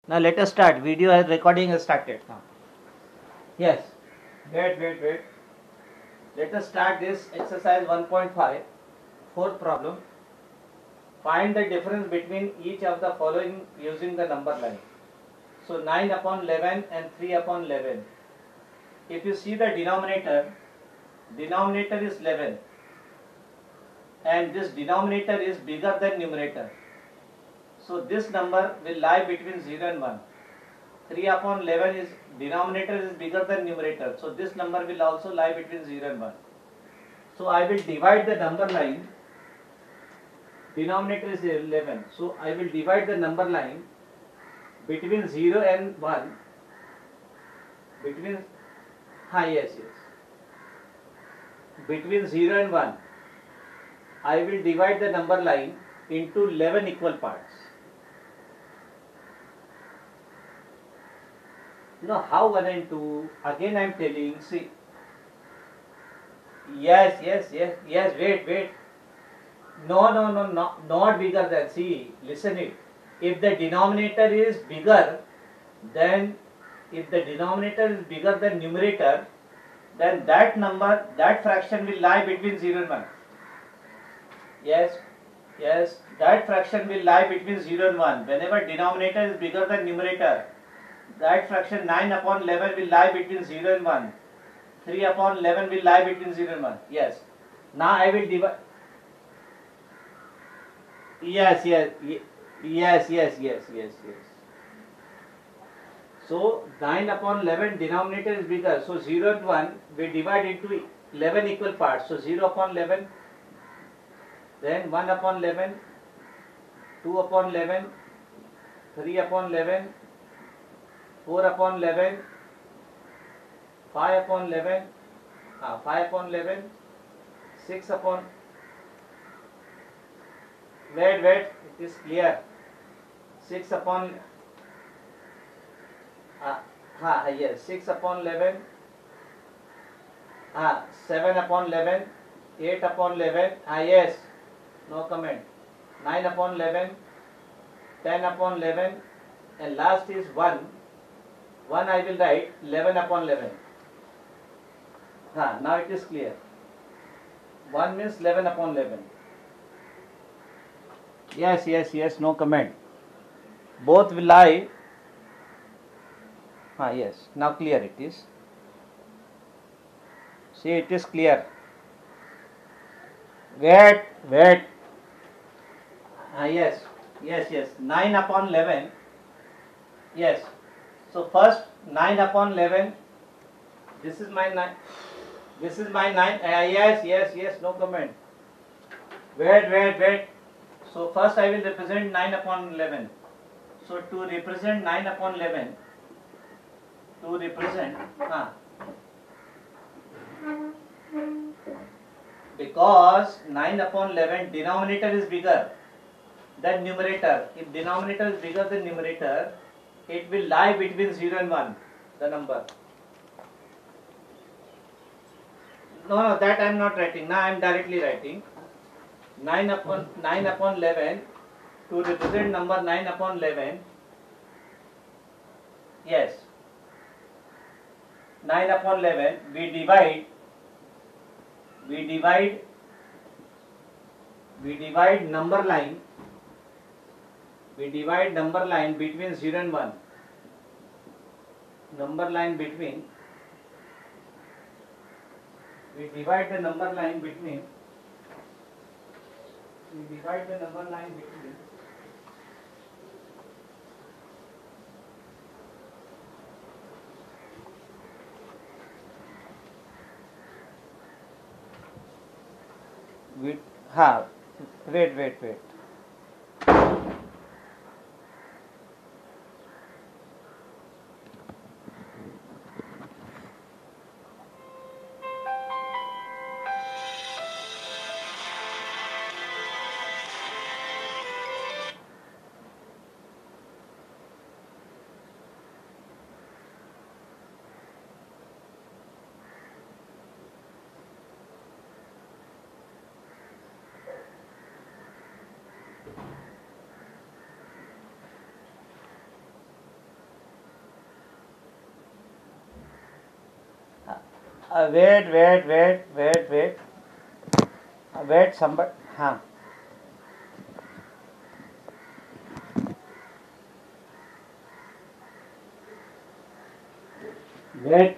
Now let us start. Recording has started now. Yes. Wait. Let us start this exercise 1.5. Fourth problem. Find the difference between each of the following using the number line. So 9 upon 11 and 3 upon 11. If you see the denominator is 11. And this denominator is bigger than numerator. So this number will lie between 0 and 1. 3 upon 11 is denominator is bigger than numerator. So this number will also lie between 0 and 1. So I will divide the number line. Denominator is 11. So I will divide the number line between 0 and 1. Between 0 and 1. I will divide the number line into 11 equal parts. Now how 1 and 2? Again I am telling, see. Yes, wait. No, not bigger than, see, listen it. If the denominator is bigger than numerator, then that fraction will lie between 0 and 1. Yes, that fraction will lie between 0 and 1. Whenever denominator is bigger than numerator, that fraction 9 upon 11 will lie between 0 and 1. 3 upon 11 will lie between 0 and 1. Yes. Now I will divide. Yes. So 9 upon 11 denominator is bigger. So 0 and 1 we divide into 11 equal parts. So 0 upon 11, then 1 upon 11, 2 upon 11, 3 upon 11, 4 upon 11, 5 upon 11, 6 upon, wait, it is clear. 6 upon, 6 upon 11, 7 upon 11, 8 upon 11, yes, no comment. 9 upon 11, 10 upon 11, and last is 1. 1 I will write 11 upon 11. Now it is clear. 1 means 11 upon 11. Yes, no comment. Both will lie. Yes, now clear it is. See, it is clear. Wait. Yes. 9 upon 11. Yes. So first 9 upon 11. This is my 9. This is my 9. Yes, no comment. Wait. So first I will represent 9 upon 11. So to represent 9 upon 11, because 9 upon 11 denominator is bigger than numerator. If denominator is bigger than numerator, it will lie between 0 and 1, the number. No, that I am not writing. Now I am directly writing 9 upon 11 to represent number 9 upon 11. Yes, 9 upon 11 we divide number line. We divide number line between 0 and 1. We divide the number line between. Wait. wait somebody, हाँ, wait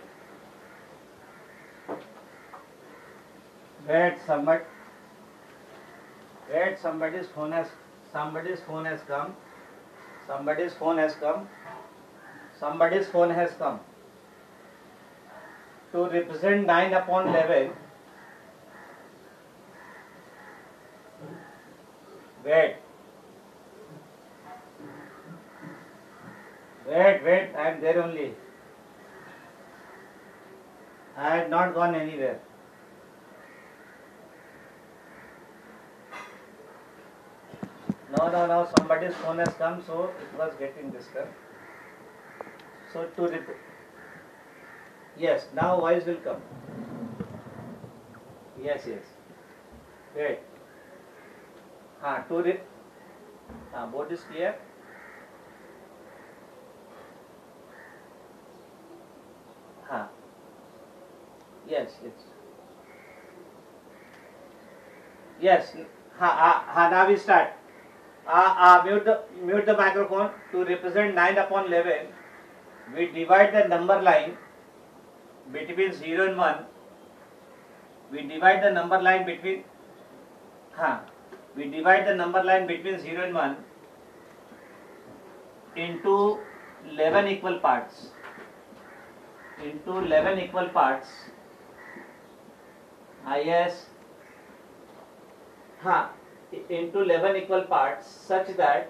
somebody, somebody's phone has come, somebody's phone has come to represent 9 upon 11. Wait, I am there only. I had not gone anywhere. No, somebody's phone has come, so it was getting discussed. So to repeat, yes, now voice will come. Yes. Wait. Board is clear. Yes. Now we start. Mute the microphone. To represent 9 upon 11, we divide the number line between 0 and 1. We divide the number line between 0 and 1 into 11 equal parts. Into 11 equal parts. Into 11 equal parts, such that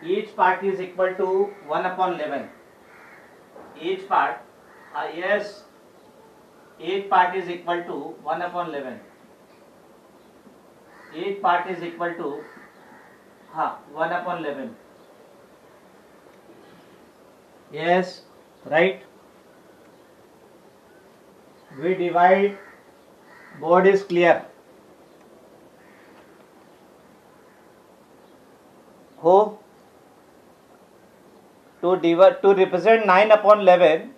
each part is equal to 1 upon 11. Each part is equal to 1 upon 11. Each part is equal to 1 upon 11. Yes, right. We divide. Board is clear. Who? To represent 9 upon 11,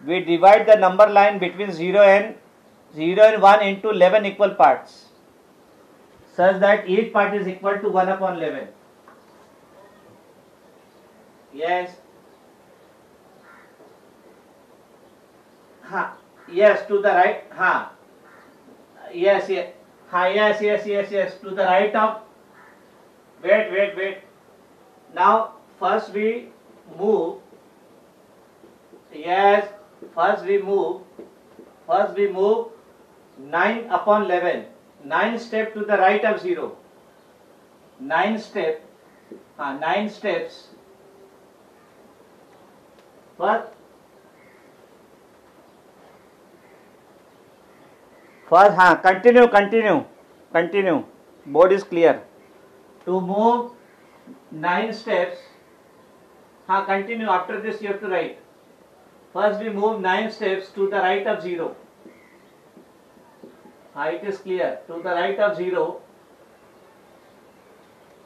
we divide the number line between 0 and 1 into 11 equal parts, such that each part is equal to 1 upon 11. Yes. Yes, to the right. Yes. To the right of. Wait. Now, first we move. Yes. First we move 9 upon 11. 9 step to the right of 0. 9 steps. First, continue. Board is clear. To move 9 steps, continue. After this you have to write. First we move 9 steps to the right of 0. It is clear. To the right of 0.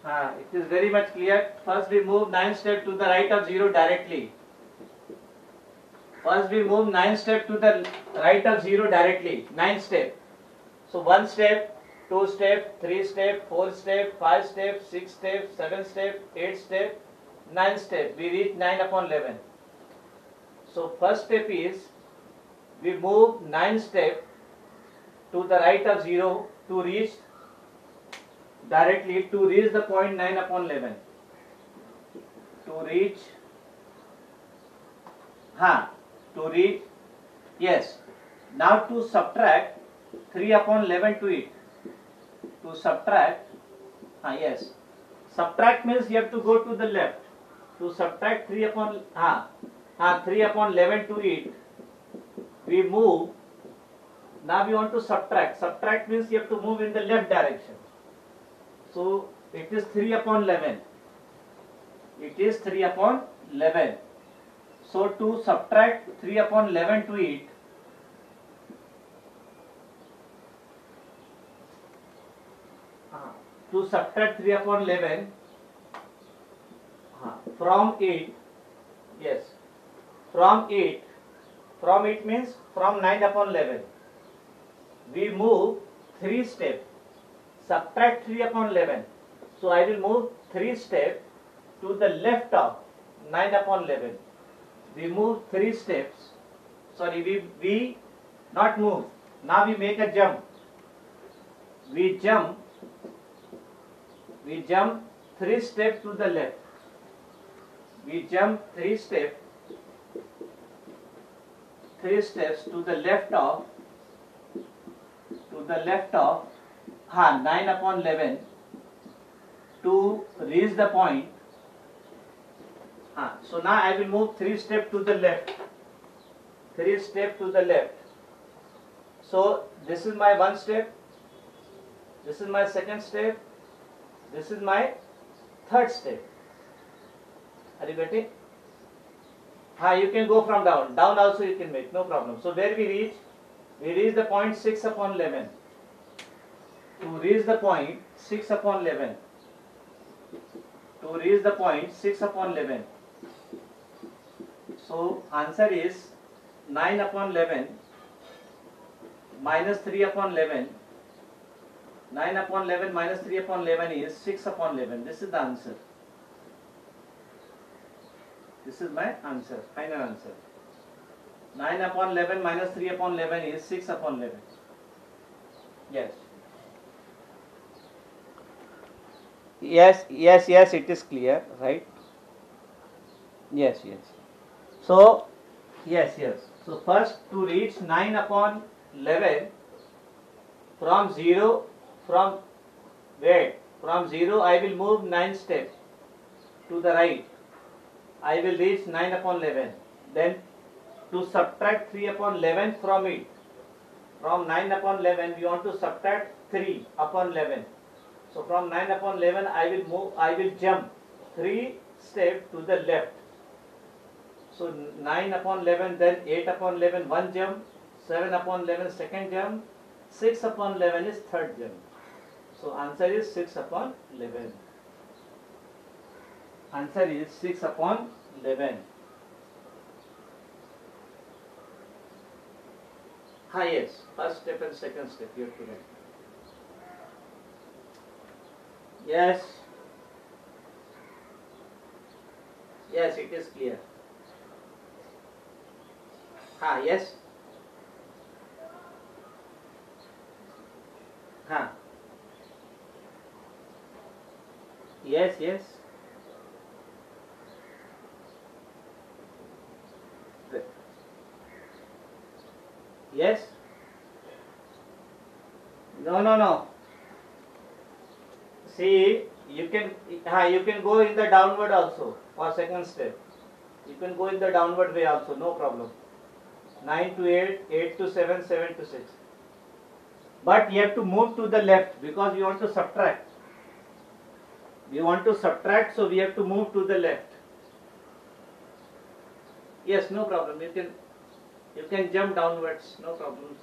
It is very much clear. First we move 9 steps to the right of 0 directly. First we move 9 steps to the right of 0 directly. 9 steps. So 1 step, 2 step, 3 step, 4 step, 5 step, 6 step, 7 step, 8 step, 9 step. We reach 9 upon 11. So first step is we move 9 step to the right of 0 to reach the point 9 upon 11. Yes. Now to subtract 3 upon 11 to it. Subtract means you have to go to the left. To subtract 3 upon 11 to it, we move. Now we want to subtract. Subtract means you have to move in the left direction. So it is 3 upon 11. So to subtract 3 upon 11 to it, from it, From it means from 9 upon 11. We move 3 steps. Subtract 3 upon 11. So I will move 3 steps to the left of 9 upon 11. We move 3 steps. Sorry, we not move. Now we make a jump. We jump 3 steps to the left. We jump 3 steps to the left of 9 upon 11 to reach the point. So now I will move 3 steps to the left. 3 steps to the left. So this is my 1 step. This is my 2nd step. This is my 3rd step. Are you getting? You can go from down. Down also you can make, no problem. So where we reach? We reach the point 6 upon 11. To reach the point 6 upon 11. To reach the point 6 upon 11. So answer is 9 upon 11 minus 3 upon 11. 9 upon 11 minus 3 upon 11 is 6 upon 11. This is the answer. This is my answer, final answer. 9 upon 11 minus 3 upon 11 is 6 upon 11. Yes. Yes, it is clear, right? Yes. So, yes. So, first to reach 9 upon 11, from 0 I will move 9 steps to the right. I will reach 9 upon 11. Then to subtract 3 upon 11 from it. From 9 upon 11 we want to subtract 3 upon 11. So from 9 upon 11 I will jump 3 steps to the left. So 9 upon 11, then 8 upon 11 one jump, 7 upon 11 second jump, 6 upon 11 is third jump. So answer is 6 upon 11. Answer is 6 upon 11. Yes, first step and second step you have to write. Yes, it is clear. Yes. Yes. Yes. No. See, you can go in the downward also for second step. You can go in the downward way also, no problem. 9 to 8, 8 to 7, 7 to 6. But you have to move to the left because you want to subtract. So we have to move to the left. Yes, no problem. You can jump downwards, no problems.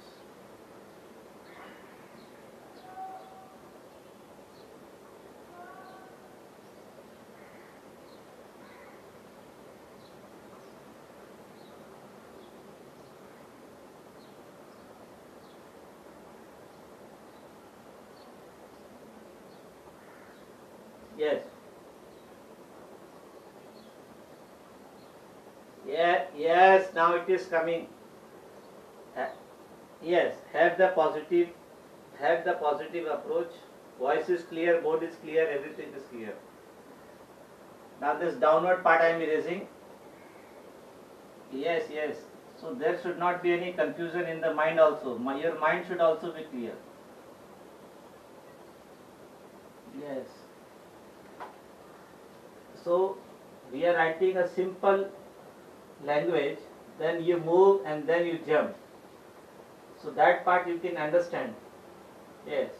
Yes, now it is coming. Yes, have the positive approach. Voice is clear, board is clear, everything is clear. Now this downward part I am erasing. Yes. So there should not be any confusion in the mind also. Your mind should also be clear. Yes. So we are writing a simple language, then you move and then you jump. So that part you can understand. Yes.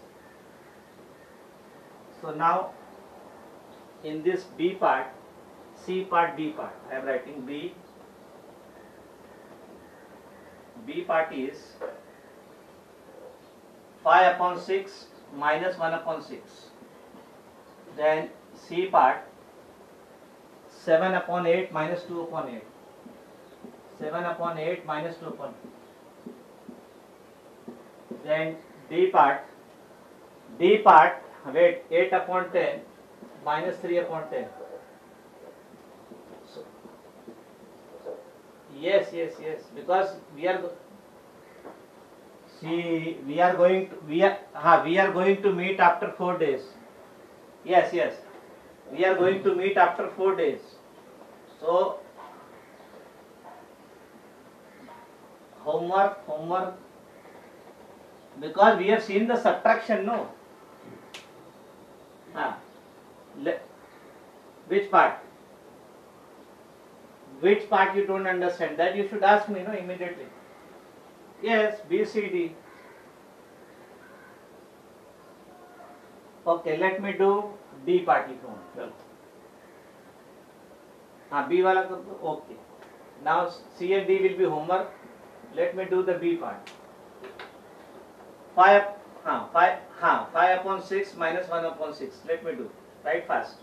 So now in this B part, C part, B part, I am writing B. B part is 5 upon 6 minus 1 upon 6. Then C part 7 upon 8 minus 2 upon 8. 7 upon 8 minus 2 upon. Then D part, wait, 8 upon 10 minus 3 upon 10. So, yes, because we are going to meet after 4 days. Yes, we are going to meet after 4 days. So homework, because we have seen the subtraction, no? Which part you don't understand? That you should ask me, no, immediately. Yes, B, C, D. Okay, let me do D part if you want. B wala kar do. Okay. Now C and D will be homework. Let me do the B part. 5 upon 6 minus 1 upon 6. Let me do. Write fast.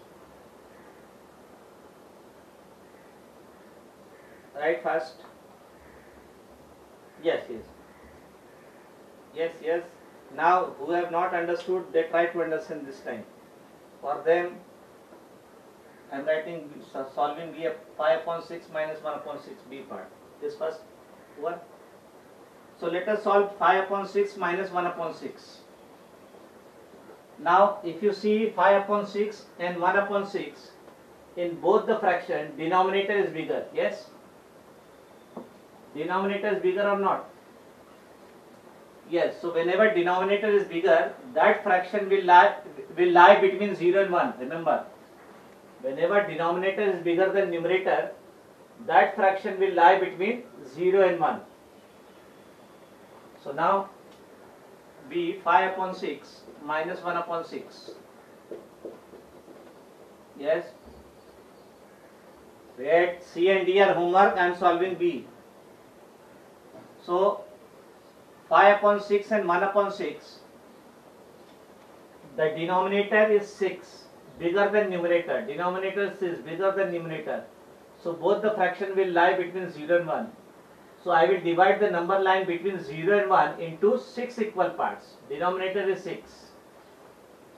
Yes. Now who have not understood, they try to understand this time. For them, I am writing, solving B 5 upon 6 minus 1 upon 6 B part. This first one. So let us solve 5 upon 6 minus 1 upon 6. Now if you see 5 upon 6 and 1 upon 6, in both the fraction, denominator is bigger. Yes? Denominator is bigger or not? Yes. So whenever denominator is bigger, that fraction will lie between 0 and 1. Remember, whenever denominator is bigger than numerator, that fraction will lie between 0 and 1. So now B 5 upon 6 minus 1 upon 6. Yes. Wait, C and D are homework. I am solving B. So 5 upon 6 and 1 upon 6. The denominator is 6, bigger than numerator. Denominator is bigger than numerator. So both the fraction will lie between 0 and 1. So I will divide the number line between 0 and 1 into 6 equal parts. Denominator is 6.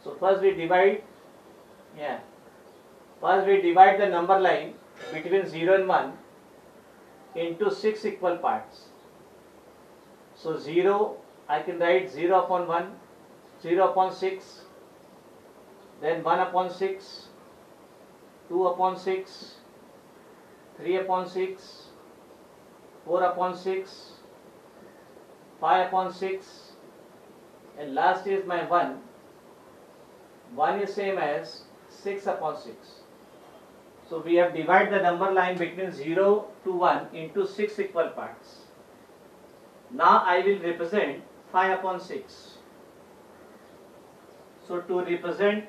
So first we divide the number line between 0 and 1 into 6 equal parts. So 0, I can write 0 upon 1, 0 upon 6, then 1 upon 6, 2 upon 6, 3 upon 6, 4 upon 6, 5 upon 6, and last is my 1. 1 is same as 6 upon 6. So we have divided the number line between 0 to 1 into 6 equal parts. Now I will represent 5 upon 6. So to represent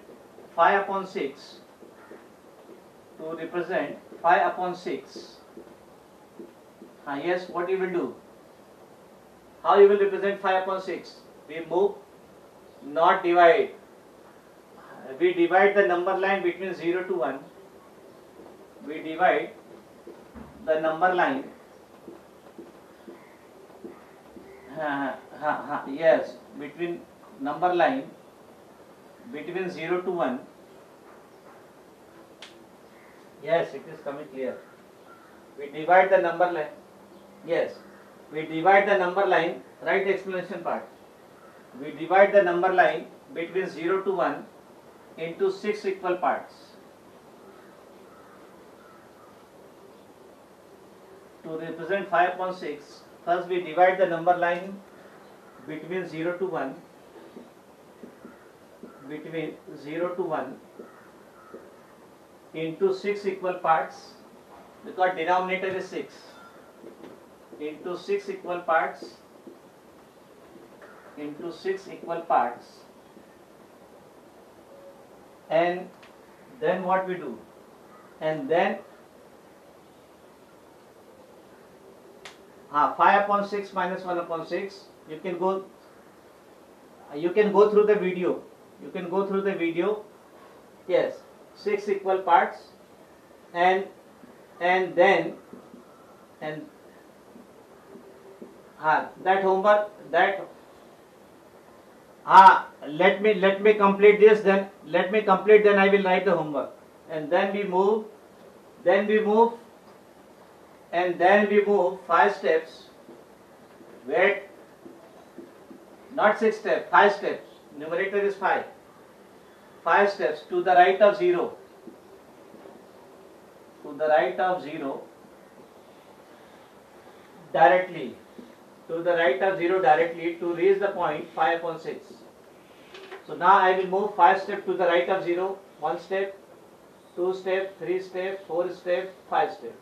5 upon 6, yes, what you will do? How you will represent 5 upon 6? We move, not divide. We divide the number line between 0 to 1. We divide the number line. Yes, between number line between 0 to 1. Yes, it is coming clear. We divide the number line. Yes, we divide the number line. Write the explanation part. We divide the number line between 0 to 1 into 6 equal parts. To represent 5 upon 6, first we divide the number line between 0 to 1, into 6 equal parts, because denominator is 6, into 6 equal parts, and then what we do? And then 5 upon 6 minus 1 upon 6. You can go through the video. Yes, 6 equal parts, and then that homework, that let me complete this, then let me complete, then I will write the homework, and then we move and then we move 5 steps. Wait, not 6 steps, 5 steps. Numerator is 5. 5 steps to the right of 0. To the right of 0 directly. To the right of 0 directly to reach the point 5 upon 6. So now I will move 5 steps to the right of 0. 1 step, 2 step, 3 step, 4 step, 5 step.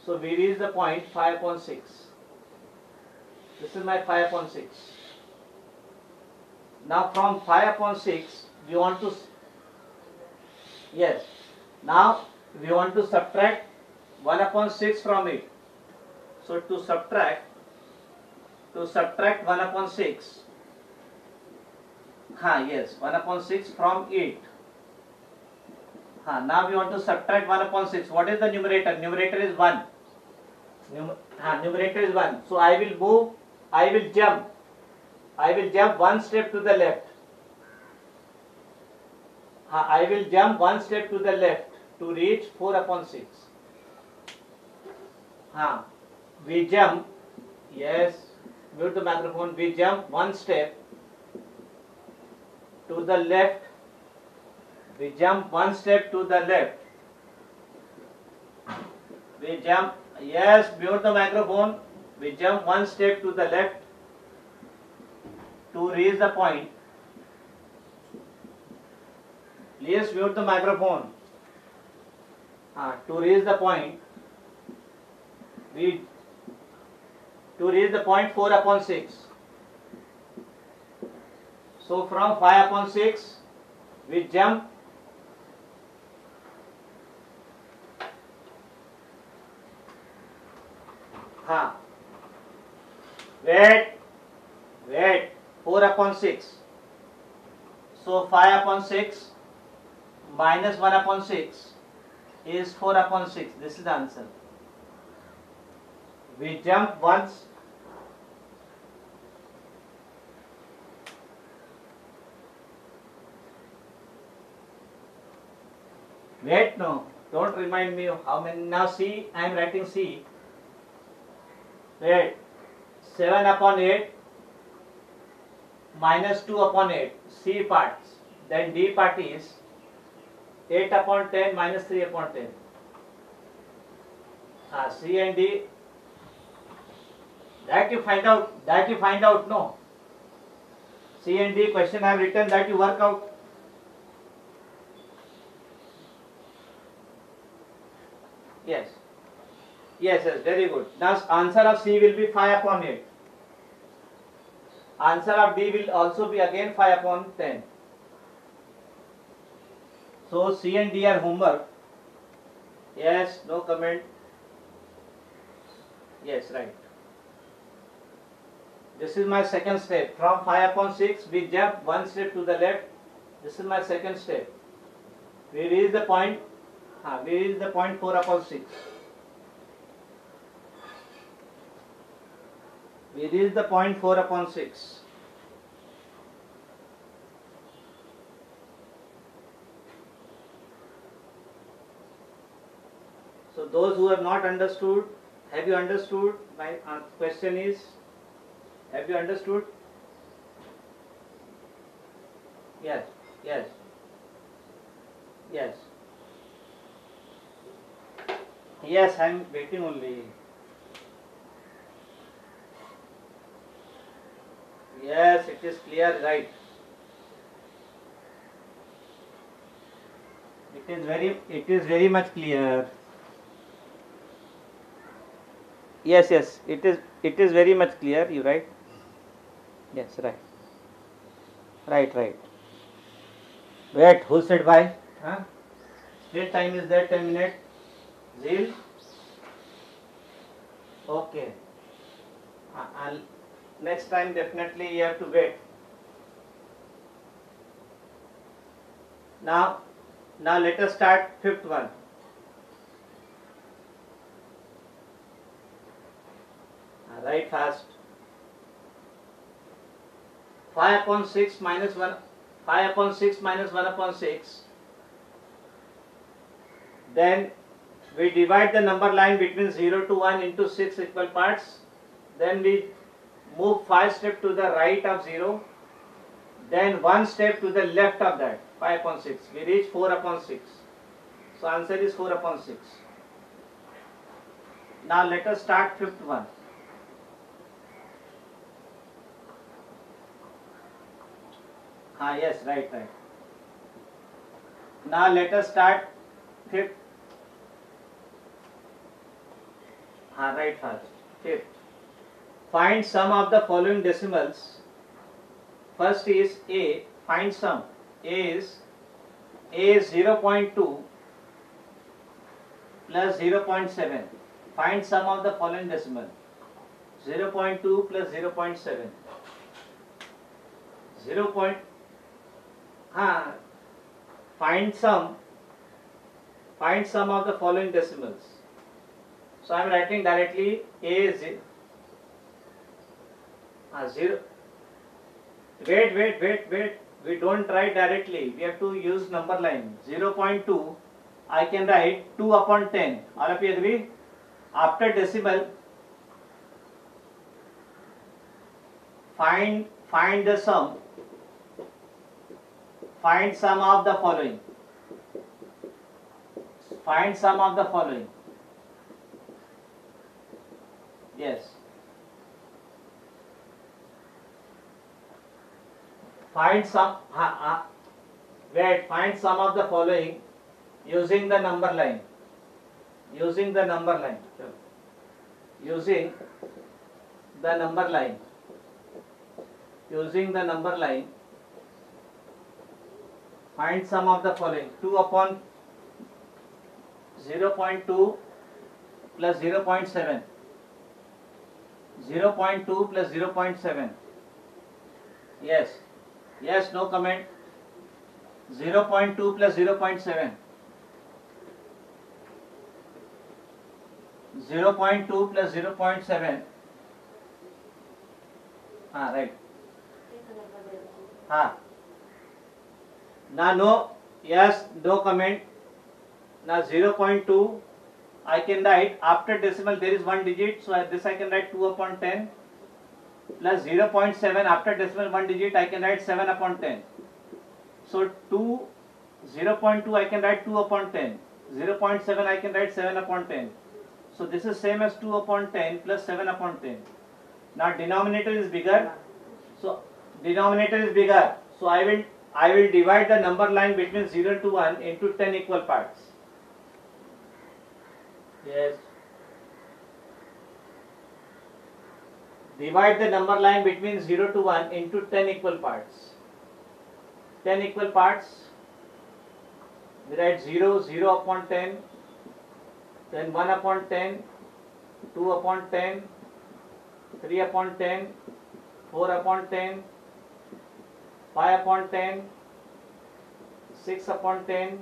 So we reach the point 5 upon 6. This is my 5 upon 6. Now from 5 upon 6 we want to, yes, now we want to subtract 1 upon 6 from it. So to subtract 1 upon 6, yes, 1 upon 6 from it. Now we want to subtract 1 upon 6. What is the numerator? Numerator is 1. Numerator is 1. So I will jump 1 step to the left. I will jump 1 step to the left to reach 4 upon 6. We jump, yes, mute the microphone. We jump 1 step to the left. We jump 1 step to the left. We jump, yes, mute the microphone. We jump 1 step to the left to reach the point. Please mute the microphone. To reach the point, to reach the point 4 upon 6. So from 5 upon 6, we jump wait, 4 upon 6. So 5 upon 6 minus 1 upon 6 is 4 upon 6. This is the answer. We jump once. Wait, no, don't remind me of how many. Now C, I am writing C. Wait, 7 upon 8 minus 2 upon 8. C parts. Then D part is 8 upon 10 minus 3 upon 10. C and D. That you find out, no. C and D question I have written, that you work out. Yes, very good. Now answer of C will be 5 upon 8. Answer of D will also be again 5 upon 10. So C and D are homework. Yes, no comment. Yes, right. This is my second step. From 5 upon 6, we jump 1 step to the left. This is my second step. We reach the point. We reach the point 4 upon 6. We reach the point 4 upon 6. So those who have not understood, have you understood? My question is, have you understood? Yes. Yes, I am waiting only. Yes, it is clear, right. It is very much clear. Yes, it is very much clear, you right? Yes, right. Wait, who said why? Still time is there, 10 minutes. Zil? Okay. Next time definitely you have to wait. Now let us start fifth one. Write fast. 5 upon 6 minus 1, 5 upon 6 minus 1 upon 6. Then we divide the number line between 0 to 1 into 6 equal parts. Then we move 5 steps to the right of 0. Then 1 step to the left of that, 5 upon 6. We reach 4 upon 6. So answer is 4 upon 6. Now let us start fifth one. Yes, right. Now let us start fifth. Right first. Fifth. Find sum of the following decimals. First is A. Find sum. A is 0.2 plus 0.7. Find sum of the following decimal. 0.2 plus 0.7. 0. Find sum of the following decimals. So I am writing directly A is 0. Wait. We don't write directly. We have to use number line. 0.2. I can write 2 upon 10. All of you agree? After decimal, find the sum. Find sum of the following. Find sum of the following. Yes. Find sum. Find sum of the following using the number line. Using the number line. Using the number line. Using the number line. Find sum of the following. 2 upon 0.2 plus 0.7. 0.2 plus 0.7. Yes. Yes, no comment. 0.2 plus 0.7. 0.2 plus 0.7. Right. Now no, yes, no comment. Now 0.2 I can write after decimal there is one digit, so this I can write 2 upon 10 plus 0.7 after decimal one digit I can write 7 upon 10. So 0.2 I can write 2 upon 10. 0.7 I can write 7 upon 10. So this is same as 2 upon 10 plus 7 upon 10. Now denominator is bigger. So I will divide the number line between 0 to 1 into 10 equal parts. Yes. Divide the number line between 0 to 1 into 10 equal parts. 10 equal parts. We write 0 upon 10, then 1 upon 10, 2 upon 10, 3 upon 10, 4 upon 10, 5 upon 10, 6 upon 10,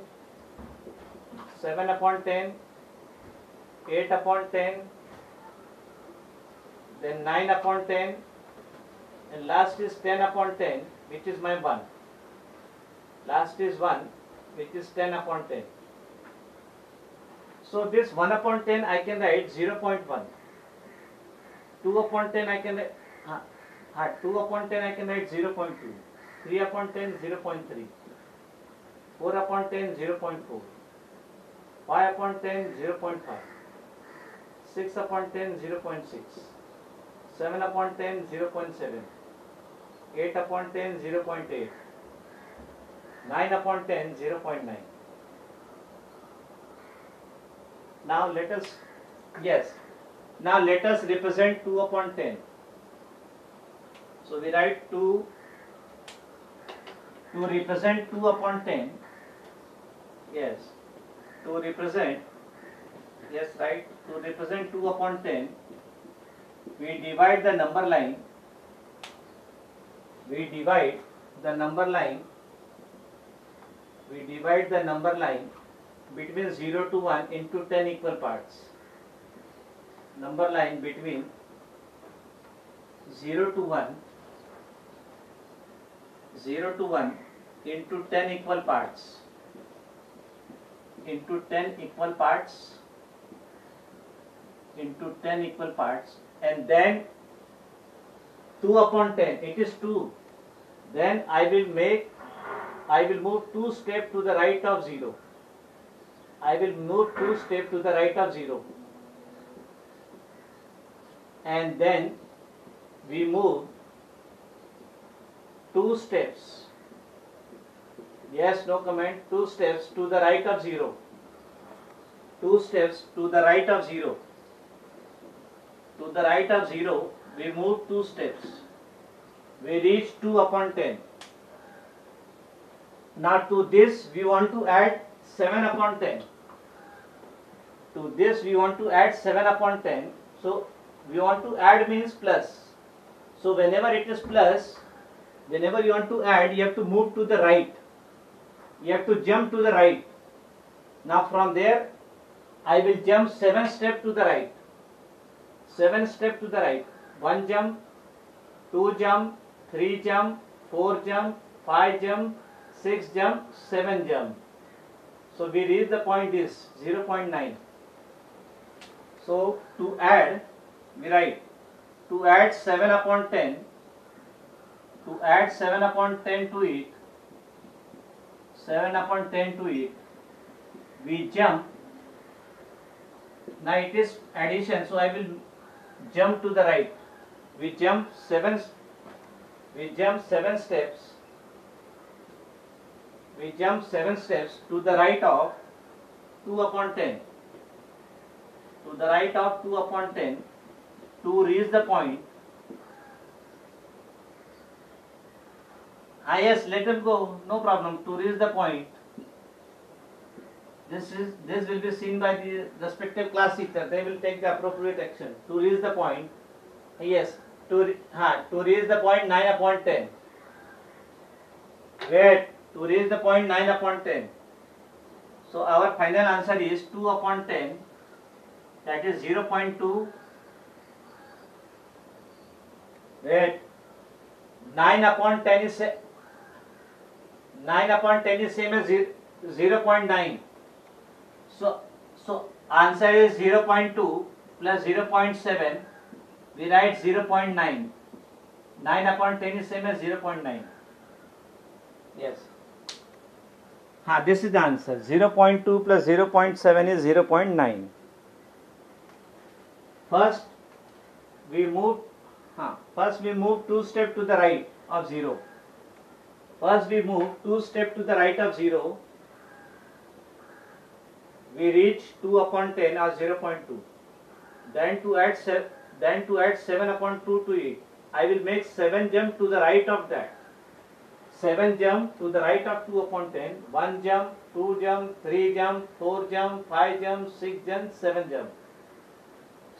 7 upon 10, 8 upon 10, then 9 upon 10, and last is 10 upon 10, which is my 1. Last is 1, which is 10 upon 10. So this 1 upon 10 I can write 0.1. 2 upon 10 I can write 2 upon 10 I can write 0.2. 3 upon 10 0.3. 4 upon 10 0.4. 5 upon 10 0.5. 6 upon 10 0.6. 7 upon 10 0.7. 8 upon 10 0.8. 9 upon 10 0.9. Now let us represent 2 upon 10. So we write 2 to represent 2 upon 10. Yes, to represent 2 upon 10, we divide the number line. We divide the number line between 0 to 1 into 10 equal parts. Number line between 0 to 1 0 to 1 into 10 equal parts, into 10 equal parts, into 10 equal parts, and then 2 upon 10, it is 2. Then I will move 2 steps to the right of 0. I will move 2 steps to the right of 0. And then we move 2 steps. Yes, no comment. 2 steps to the right of 0. 2 steps to the right of 0. To the right of 0, we move 2 steps. We reach 2 upon 10. Now to this we want to add 7 upon 10. To this we want to add 7 upon 10. So we want to add means plus. So whenever it is plus, whenever you want to add, you have to move to the right. You have to jump to the right. Now from there, I will jump 7 steps to the right. 7 steps to the right. 1 jump, 2 jump, 3 jump, 4 jump, 5 jump, 6 jump, 7 jump. So we reach the point is 0.9. So to add, we write, to add 7 upon 10, to add 7 upon 10 to it, 7 upon 10 to it, we jump. Now it is addition, so I will jump to the right. We jump 7 steps. We jump 7 steps to the right of 2 upon 10. To the right of 2 upon 10 to reach the point. Yes, let it go, no problem. To reach the point. This will be seen by the respective class teacher. They will take the appropriate action. To reach the point. Yes, to reach the point 9 upon 10. Wait, to reach the point 9 upon 10. So our final answer is 2 upon 10, that is 0.2. Wait, 9 upon 10 is 9 upon 10 is same as 0.9. So answer is 0.2 plus 0.7. We write 0.9. 9 upon 10 is same as 0.9. Yes. This is the answer. 0.2 plus 0.7 is 0.9. First we move 2 steps to the right of 0. First we move 2 steps to the right of 0. We reach 2 upon 10 or 0.2. Then to add 7 upon 2 to it, I will make 7 jump to the right of that. 7 jump to the right of 2 upon 10. 1 jump, 2 jump, 3 jump, 4 jump, 5 jump, 6 jump, 7 jump.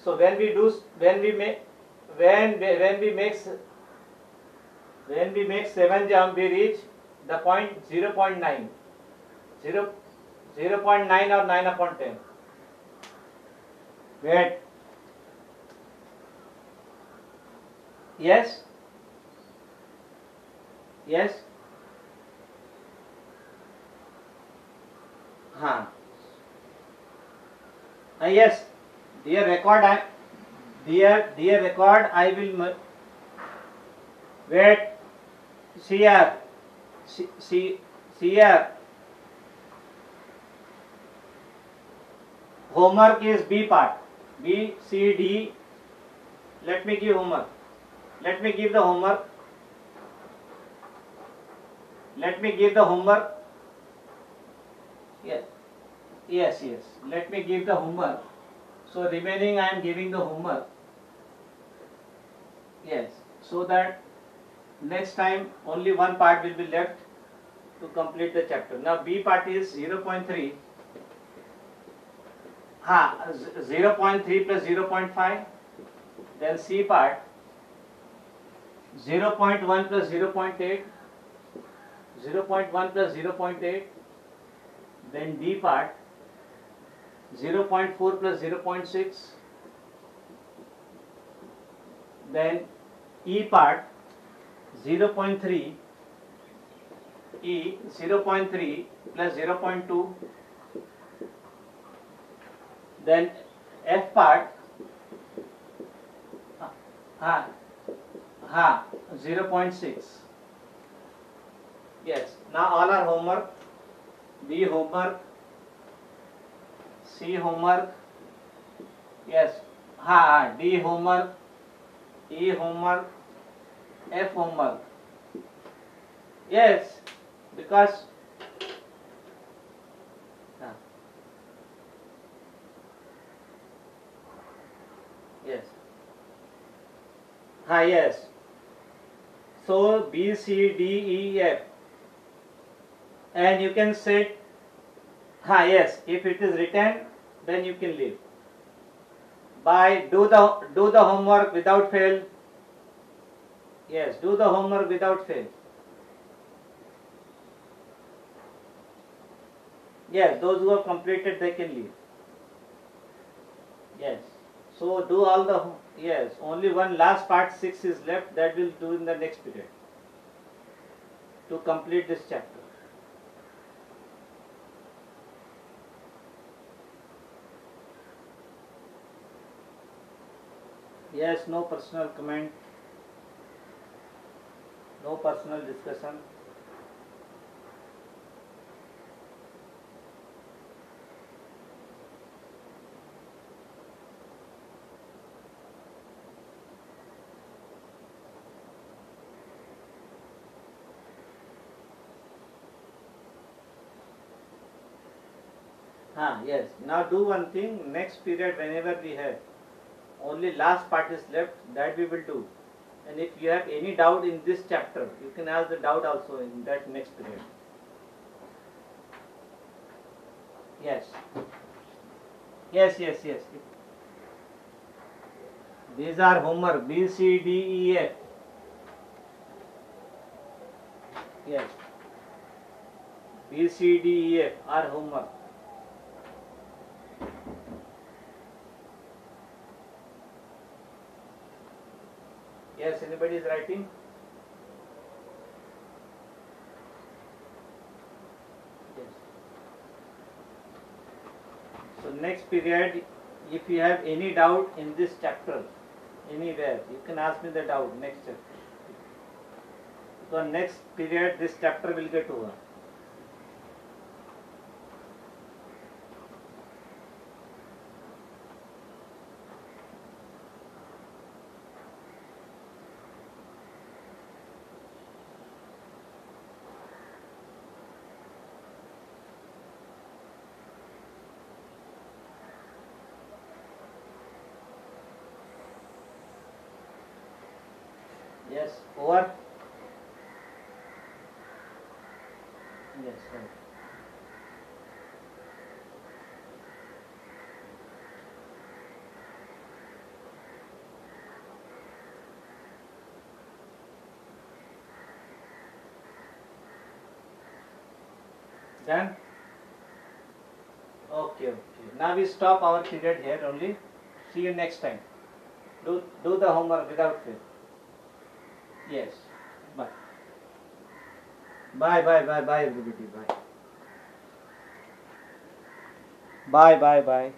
So when we make 7 jump, we reach the point 0.9. 0.9 or 9 upon 10. Wait. Yes? Yes? Yes. Dear record, I will wait. See here. Homework is B part. B, C, D. Let me give homework. Let me give the homework. Yes. Let me give the homework. So remaining I am giving the homework. Yes. So that next time only one part will be left to complete the chapter. Now B part is 0.3. 0.3 plus 0.5. Then C part 0.1 plus 0.8. 0.1 plus 0.8. Then D part 0.4 plus 0.6. Then E part 0.3 E 0.3 plus 0.2. Then F part 0.6. Yes. Now all are homework. B homework, C homework. Yes. D homework, E homework, F homework. Yes, because yes. Yes. So B, C, D, E, F, and you can set. Yes. If it is written, then you can leave. By do the homework without fail. Yes, do the homework without fail. Yes, those who have completed, they can leave. Yes. So do all the, yes, only one last part 6 is left, that we'll do in the next period to complete this chapter. Yes, no personal comment, no personal discussion. Yes. Now do one thing, next period whenever we have, only last part is left, that we will do. And if you have any doubt in this chapter, you can ask the doubt also in that next period. Yes. Yes. These are homework, B, C, D, E, F. Yes. B, C, D, E, F are homework. Yes, anybody is writing? Yes. So next period, if you have any doubt in this chapter, anywhere, you can ask me the doubt next chapter. So next period, this chapter will get over. Yes, over. Yes, right. Done? Okay. Now we stop our period here only. See you next time. Do the homework without fail. Yes. Bye. Bye everybody. Bye. Bye.